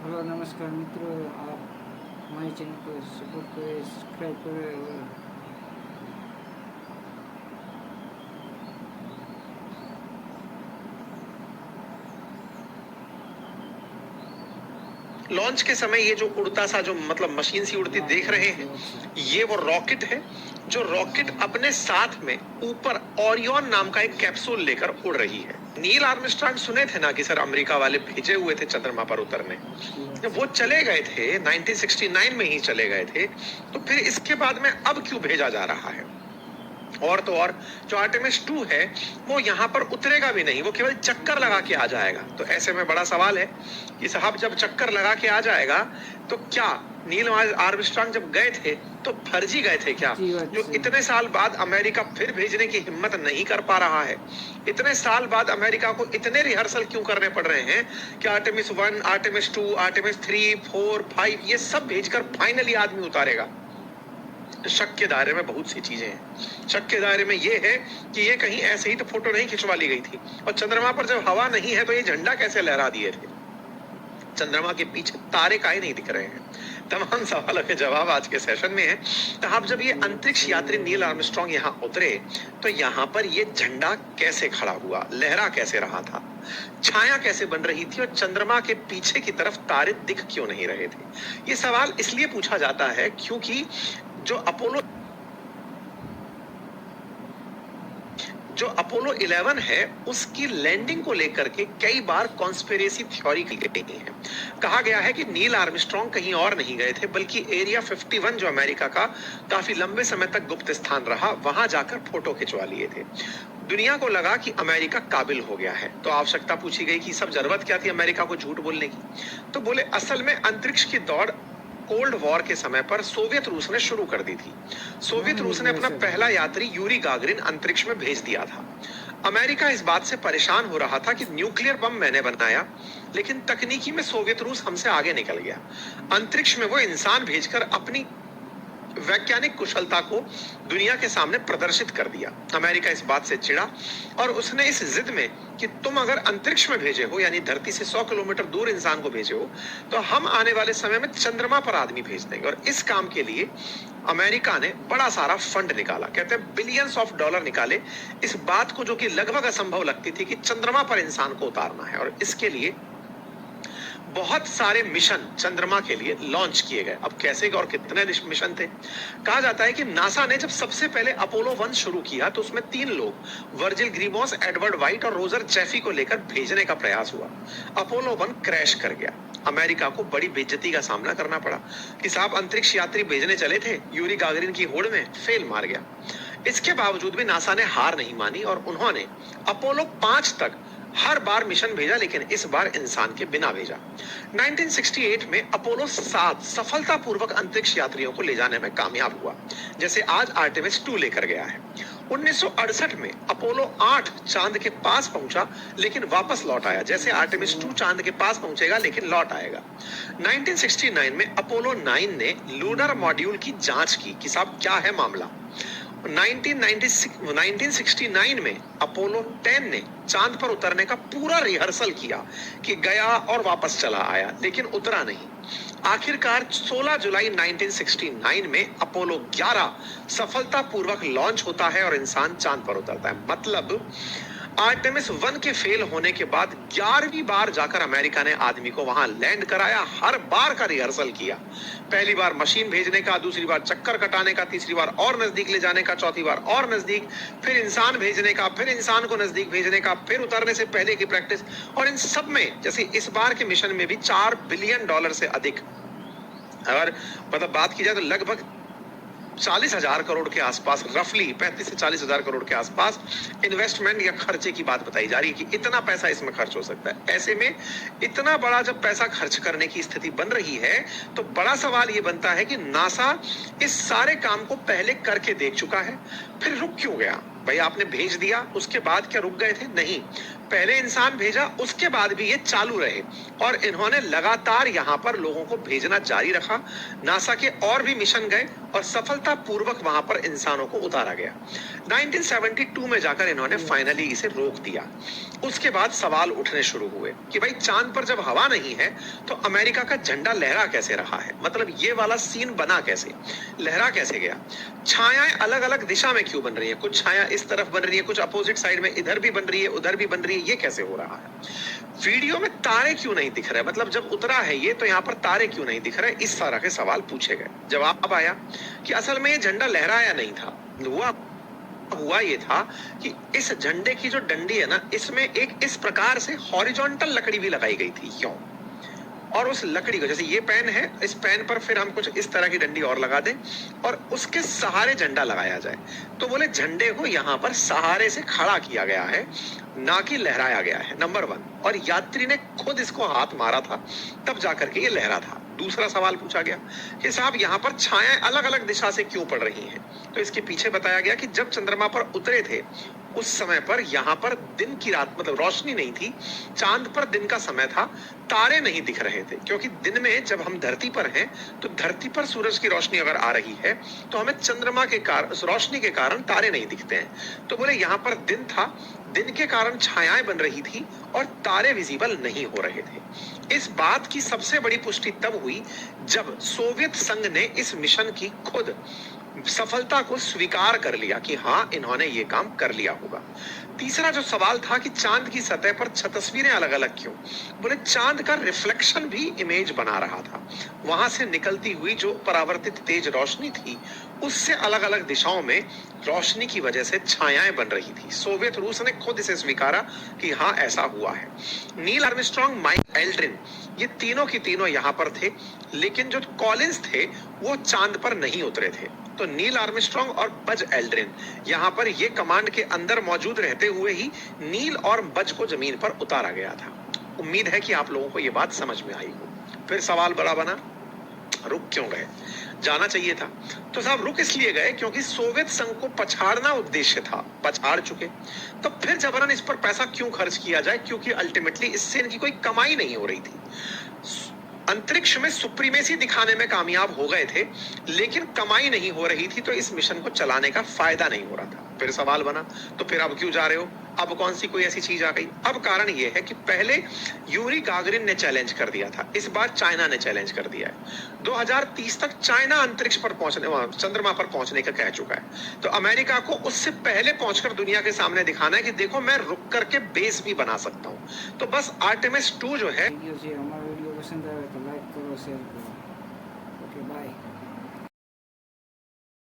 Hello नमस्कार मित्रों, आप हमारे चैनल को सपोर्ट करें, सब्सक्राइब करें और लॉन्च के समय ये जो उड़ता सा जो मतलब मशीन सी उड़ती देख रहे हैं, ये वो रॉकेट है जो रॉकेट अपने साथ में ऊपर ओरियन नाम का एक कैप्सूल लेकर उड़ रही है। नील आर्मस्ट्रांग सुने थे ना कि सर अमेरिका वाले भेजे हुए थे चंद्रमा पर उतरने, वो चले गए थे 1969 में ही चले गए थे, तो फिर इसके बाद में अब क्यों भेजा जा रहा है? और तो और जो आर्टेमिस 2 है वो यहाँ पर उतरेगा भी नहीं, वो केवल चक्कर लगा के आ जाएगा। तो ऐसे में बड़ा सवाल है कि साहब जब चक्कर लगा के आ जाएगा तो क्या नील आर्मस्ट्रांग जब गए थे तो फर्जी गए थे क्या? जो इतने साल बाद अमेरिका फिर भेजने की हिम्मत नहीं कर पा रहा है, इतने साल बाद अमेरिका को इतने रिहर्सल क्यों करने पड़ रहे हैं कि आर्टेमिस 1, आर्टेमिस 2, आर्टेमिस 3, 4, 5 ये सब भेजकर फाइनली आदमी उतारेगा? शक के दायरे में बहुत सी चीजें हैं। शक के दायरे में ये है कि ये कहीं ऐसे ही तो फोटो नहीं खिंचवा ली गई थी, और चंद्रमा पर जब हवा नहीं है तो ये झंडा कैसे लहरा दिए थे? चंद्रमा के पीछे तारे काहे नहीं दिख रहे हैं? तमाम सवालों के जवाब आज के सेशन में है। तो अब जब ये अंतरिक्ष यात्री नील आर्मस्ट्रांग यहाँ उतरे तो यहाँ पर ये झंडा कैसे खड़ा हुआ, लहरा कैसे रहा था, छाया कैसे बन रही थी, और चंद्रमा के पीछे की तरफ तारे दिख क्यों नहीं रहे थे? ये सवाल इसलिए पूछा जाता है क्योंकि जो अपोलो 11 है उसकी लैंडिंग को लेकर के कई बार कॉन्स्पिरेसी थ्योरी की गई है। कहा गया है कि नील आर्मस्ट्रांग कहीं और नहीं गए थे बल्कि एरिया 51 जो अमेरिका का काफी लंबे समय तक गुप्त स्थान रहा, वहां जाकर फोटो खिंचवा लिए थे। दुनिया को लगा कि अमेरिका काबिल हो गया है, तो आवश्यकता पूछी गई कि सब जरूरत क्या थी अमेरिका को झूठ बोलने की? तो बोले असल में अंतरिक्ष की दौड़ कोल्ड वॉर के समय पर सोवियत रूस ने शुरू कर दी थी। सोवियत रूस ने अपना पहला यात्री यूरी गागरिन अंतरिक्ष में भेज दिया था। अमेरिका इस बात से परेशान हो रहा था कि न्यूक्लियर बम मैंने बनाया, लेकिन तकनीकी में सोवियत रूस हमसे आगे निकल गया। अंतरिक्ष में वो इंसान भेजकर अपनी वैज्ञानिक कुशलता को दुनिया के सामने प्रदर्शित कर दिया। अमेरिका इस बात से चिढ़ा और उसने इस जिद में कि तुम अगर अंतरिक्ष में भेजे हो, यानी धरती से 100 किलोमीटर दूर इंसान को भेजे हो, तो हम आने वाले समय में चंद्रमा पर आदमी भेज देंगे। और इस काम के लिए अमेरिका ने बड़ा सारा फंड निकाला, कहते हैं बिलियंस ऑफ डॉलर निकाले, इस बात को जो कि लगभग असंभव लगती थी कि चंद्रमा पर इंसान को उतारना है। और इसके लिए बहुत सारे मिशन चंद्रमा के लिए लॉन्च किए गए। अब कैसे और कितने मिशन थे? कहा जाता है कि नासा ने जब सबसे पहले अपोलो 1 शुरू किया तो उसमें 3 लोग, वर्जिल ग्रीमोस, एडवर्ड वाइट और रोजर जैफी को लेकर भेजने का प्रयास हुआ। अपोलो 1 क्रैश कर गया। अमेरिका को बड़ी बेइज्जती का सामना करना पड़ा कि साहब अंतरिक्ष यात्री भेजने चले थे, यूरी गागरिन की होड़ में फेल मार गया। इसके बावजूद भी नासा ने हार नहीं मानी और उन्होंने अपोलो 5 तक हर बार मिशन भेजा, लेकिन इस बार इंसान के बिना भेजा। 1968 में अपोलो 7 सफलतापूर्वक अंतरिक्ष यात्रियों को ले जाने में कामयाब हुआ, जैसे आज आर्टेमिस 2 लेकर गया है। 1968 में अपोलो 8 चांद के पास पहुंचा लेकिन वापस लौट आया, जैसे आर्टेमिस 2 चांद के पास पहुंचेगा लेकिन लौट आएगा। 1969 में अपोलो 9 ने लूनर मॉड्यूल की जांच की कि साहब क्या है मामला। 1969 में अपोलो 10 ने चांद पर उतरने का पूरा रिहर्सल किया कि गया और वापस चला आया, लेकिन उतरा नहीं। आखिरकार 16 जुलाई 1969 में अपोलो 11 सफलतापूर्वक लॉन्च होता है और इंसान चांद पर उतरता है। मतलब आर्टेमिस 1 के फेल होने के बाद 11वीं बार जाकर अमेरिका ने आदमी को वहां लैंड कराया, हर बार का रिहर्सल किया। पहली बार मशीन भेजने का, दूसरी बार चक्कर कटाने का, तीसरी बार और नजदीक ले जाने का, चौथी बार और नजदीक, फिर इंसान भेजने का, फिर इंसान को नजदीक भेजने का, फिर उतरने से पहले की प्रैक्टिस। और इन सब में जैसे इस बार के मिशन में भी $4 बिलियन से अधिक, अगर मतलब बात की जाए तो लगभग 40,000 करोड़ के आसपास, रफली 35 से 40,000 करोड़ के आसपास इन्वेस्टमेंट या खर्चे की बात बताई जा रही है कि इतना पैसा इसमें खर्च हो सकता है। ऐसे में इतना बड़ा जब पैसा खर्च करने की स्थिति बन रही है तो बड़ा सवाल यह बनता है कि नासा इस सारे काम को पहले करके देख चुका है, फिर रुक क्यों गया? भाई आपने भेज दिया, उसके बाद क्या रुक गए थे? नहीं, पहले इंसान भेजा उसके बाद भी ये चालू रहे और इन्होंने लगातार यहाँ पर लोगों को भेजना जारी रखा। नासा के और भी मिशन गए और सफलतापूर्वक वहां पर इंसानों को उतारा गया। 1972 में जाकर इन्होंने फाइनली इसे रोक दिया। उसके बाद सवाल उठने शुरू हुए कि भाई चांद पर जब हवा नहीं है तो अमेरिका का झंडा लहरा कैसे रहा है, मतलब ये वाला सीन बना कैसे, लहरा कैसे गया। छायाएं अलग अलग दिशा में क्यों बन रही है, कुछ छाया इस तरफ बन रही है, कुछ अपोजिट साइड में इधर भी बन रही है उधर भी बन रही है, ये कैसे हो रहा है। वीडियो में तारे क्यों नहीं दिख रहे, मतलब जब उतरा है ये तो यहाँ पर तारे क्यों नहीं दिख रहे, इस तरह के सवाल पूछे गए। जवाब आया कि असल में ये झंडा लहराया नहीं था, हुआ ये था कि इस झंडे की जो डंडी है ना, इसमें एक इस प्रकार से हॉरिजॉन्टल लकड़ी भी लगाई गई थी क्यों, और उस लकड़ी को, जैसे ये पेन है, इस पेन पर फिर हम कुछ इस तरह की डंडी और लगा दें और उसके सहारे झंडा लगाया जाए। तो बोले झंडे को यहाँ पर सहारे से खड़ा किया गया है, ना कि लहराया गया है, नंबर 1। और यात्री ने खुद इसको हाथ मारा था तब जाकर के ये लहरा था। दूसरा सवाल पूछा गया कि साहब यहाँ पर छायाएं अलग अलग दिशा से क्यों पड़ रही हैं, तो इसके पीछे बताया गया कि जब चंद्रमा पर उतरे थे उस समय पर यहाँ पर दिन की रात, मतलब रोशनी नहीं थी, चांद पर दिन का समय था, तारे नहीं दिख रहे थे, क्योंकि दिन में जब हम धरती पर हैं तो धरती पर सूरज की रोशनी अगर आ रही है तो हमें चंद्रमा के कारण, रोशनी के कारण तारे नहीं दिखते हैं। तो बोले यहाँ पर दिन था, दिन के कारण छायाएं बन रही थी और तारे विजिबल नहीं हो रहे थे। इस बात की सबसे बड़ी पुष्टि तब हुई जब सोवियत संघ ने इस मिशन की खुद सफलता को स्वीकार कर लिया कि हाँ इन्होंने ये काम कर लिया होगा। तीसरा जो सवाल था कि चांद की सतह पर तस्वीरें अलग अलग क्यों, बोले चांद का रिफ्लेक्शन भी इमेज बना रहा था, वहां से निकलती हुई जो परावर्तित तेज रोशनी थी उससे अलग अलग दिशाओं में रोशनी की वजह से छायाएं बन रही थी। सोवियत रूस ने खुद इसे स्वीकारा कि हाँ ऐसा हुआ है। नील आर्मस्ट्रांग, माइक एल्ड्रिन, ये तीनों की तीनों यहाँ पर थे, लेकिन जो कॉलिंस थे वो चांद पर नहीं उतरे थे। तो नील आर्मस्ट्रांग और बज एल्ड्रिन यहाँ पर ये कमांड के अंदर मौजूद रहते हुए ही नील और बज को जमीन पर उतारा गया था। उम्मीद है कि आप लोगों को ये बात समझ में आई हो। फिर सवाल बड़ा बना, रुक क्यों गए, जाना चाहिए था। तो साहब रुक इसलिए गए क्योंकि सोवियत संघ को पछाड़ना उद्देश्य था, पछाड़ चुके, तो फिर जबरन इस पर पैसा क्यों खर्च किया जाए, क्योंकि अल्टीमेटली इससे इनकी कोई कमाई नहीं हो रही थी। अंतरिक्ष में सुप्रीमेसी दिखाने में कामयाब हो गए थे, लेकिन कमाई नहीं हो रही थी, तो इस मिशन को चलाने का फायदा नहीं हो रहा था। फिर सवाल बना, तो फिर अब क्यों जा रहे हो, अब कौन सी कोई ऐसी चीज आ गई। अब कारण यह है कि पहले यूरी गागरिन ने चैलेंज कर दिया था, इस बार चाइना ने चैलेंज कर दिया है। 2030 तक चाइना अंतरिक्ष पर पहुंचने, चंद्रमा पर पहुंचने का कह चुका है। तो अमेरिका को उससे पहले पहुंचकर दुनिया के सामने दिखाना है कि देखो मैं रुक करके बेस भी बना सकता हूं। तो बस आर्टेमिस 2 जो है, वीडियो पसंद आए तो लाइक करो, शेयर करो। Okay bye.